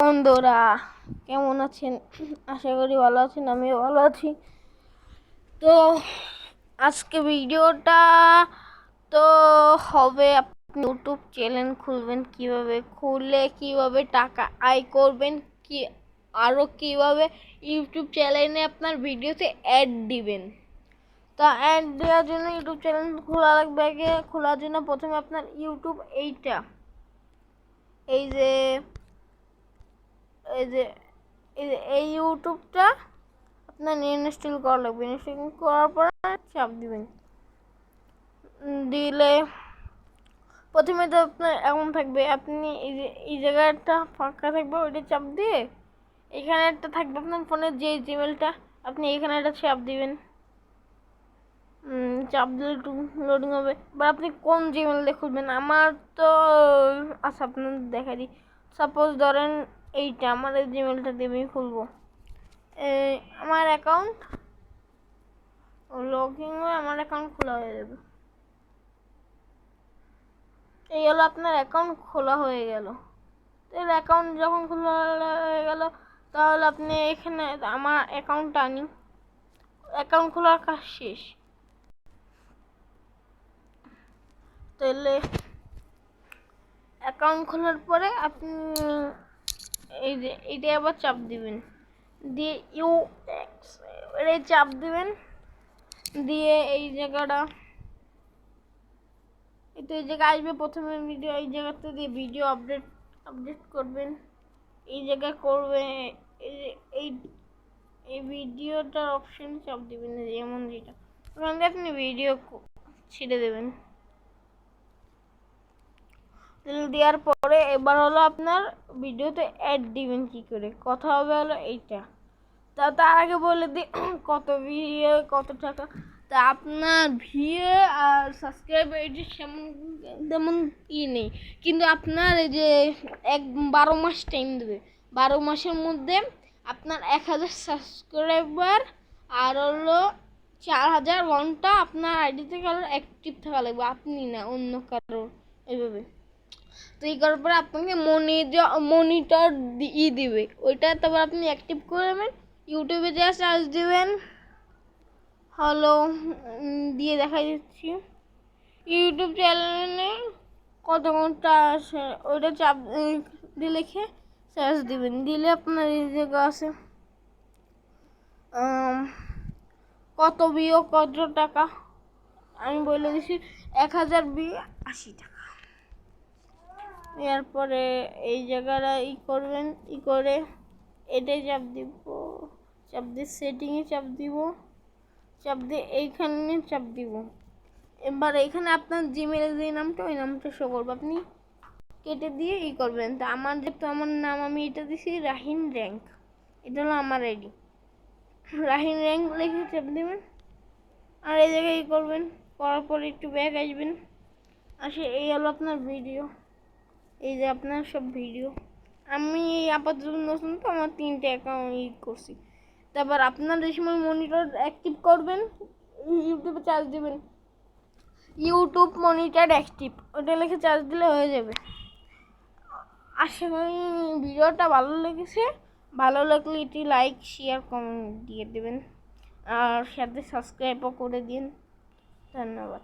বন্ধুরা কেমন আছেন? আশা করি ভালো আছেন, আমিও ভালো আছি। তো আজকে ভিডিওটা তো হবে আপনি ইউটিউব চ্যানেল খুলবেন কিভাবে, খুলে কিভাবে টাকা আয় করবেন, কি আরও কিভাবে ইউটিউব চ্যানেলে আপনার ভিডিওতে অ্যাড দিবেন। তা অ্যাড দেওয়ার জন্য ইউটিউব চ্যানেল খোলা লাগবে। আগে খোলার জন্য প্রথমে আপনার ইউটিউব এই ইউটিউবটা আপনার ইনস্টল করা লাগবে। ইনস্টল করার পর চাপ দিবেন। দিলে প্রথমে তো আপনার এমন থাকবে, আপনি এই জায়গাটা ফাঁকা থাকবে, ওইটা চাপ দিয়ে এখানে একটা থাকবে আপনার ফোনের যে জিমেলটা, আপনি এখানে একটা চাপ দিবেন। চাপ দিলে একটু লোডিং হবে। বা আপনি কোন জিমেল দিয়ে খুলবেন, আমার তো আচ্ছা আপনার দেখা দিই। সাপোজ ধরেন এইটা আমার এই জিমেলটা দিয়ে আমি খুলবো। আমার অ্যাকাউন্ট লগ ইন হয়ে আমার অ্যাকাউন্ট খোলা হয়ে যাবে। এই হলো আপনার অ্যাকাউন্ট খোলা হয়ে গেল। এর অ্যাকাউন্ট যখন খোলা হয়ে গেল, তাহলে আপনি এখানে আমার অ্যাকাউন্টটা আনি, অ্যাকাউন্ট খোলার কাজ শেষ। তাহলে অ্যাকাউন্ট খোলার পরে আপনি এই যে এইটা আবার চাপ দিবেন, দিয়ে এই চাপ দিবেন, দিয়ে এই জায়গাটা তো এই জায়গায় আসবে। প্রথমে ভিডিও এই জায়গাতে দিয়ে ভিডিও আপডেট করবেন। এই জায়গায় করবে এই এই ভিডিওটার অপশন চাপ দিবেন, যেমন যেটা ওখান থেকে আপনি ভিডিও ছেড়ে দেবেন। দেওয়ার পরে এবার হলো আপনার ভিডিওতে অ্যাড দিবেন কি করে, কথা হবে হলো এইটা। তার আগে বলে দিই কত ভিউ কত টাকা। তা আপনার ভিউ আর সাবস্ক্রাইব এটি তেমন নেই, কিন্তু আপনার এই যে 12 মাস টাইম দেবে। 12 মাসের মধ্যে আপনার 1000 সাবস্ক্রাইবার আর হলো 4000 ঘন্টা আপনার আইডি থেকে অ্যাক্টিভ থাকা লাগবে, আপনি না অন্য কারোর এইভাবে। তো এই করার পরে আপনাকে মনিটর দিবে, ওইটা তারপর আপনি অ্যাক্টিভ করবেন। ইউটিউবে যা সার্চ দিবেন হলো দিয়ে দেখা দিচ্ছি ইউটিউব চ্যানেলে কত ঘন্টা আসে, ওইটা চাপ দিয়ে লিখে সার্চ দিবেন। দিলে আপনার এই জায়গা আছে কত ভিউ কত টাকা, আমি বলে দিচ্ছি 1000 ভিউ 80 টাকা। এরপরে এই জায়গাটা করবেন, করে এটাই চাপ দিব, চাপ দিয়ে সেটিংয়ে চাপ দিব, চাপ দিয়ে এইখানে চাপ দিব। এবার এখানে আপনার জিমেলের যে নামটা, ওই নামটা শো করবে, আপনি কেটে দিয়ে করবেন। তা আমার যেহেতু আমার নাম আমি এটা দিছি রাহিন র্যাঙ্ক, এটা হলো আমার আইডি। রাহিন র্যাঙ্ক লিখে চাপ দেবেন আর এই জায়গায় করবেন। করার পর একটু ব্যাক আসবেন, আসে এই হলো আপনার ভিডিও। এই যে আপনার সব ভিডিও, আমি আপাতত নতুন তো আমার 3টে অ্যাকাউন্ট করছি। তারপর আপনার যে সময় মনিটর অ্যাক্টিভ করবেন, ইউটিউবে চার্জ দেবেন, ইউটিউব মনিটর অ্যাক্টিভ, ওটা লিখে চার্জ দিলে হয়ে যাবে। আশা করি ভিডিওটা ভালো লেগেছে। ভালো লাগলে এটি লাইক শেয়ার কমেন্ট দিয়ে দেবেন, আর সাথে সাবস্ক্রাইবও করে দিন। ধন্যবাদ।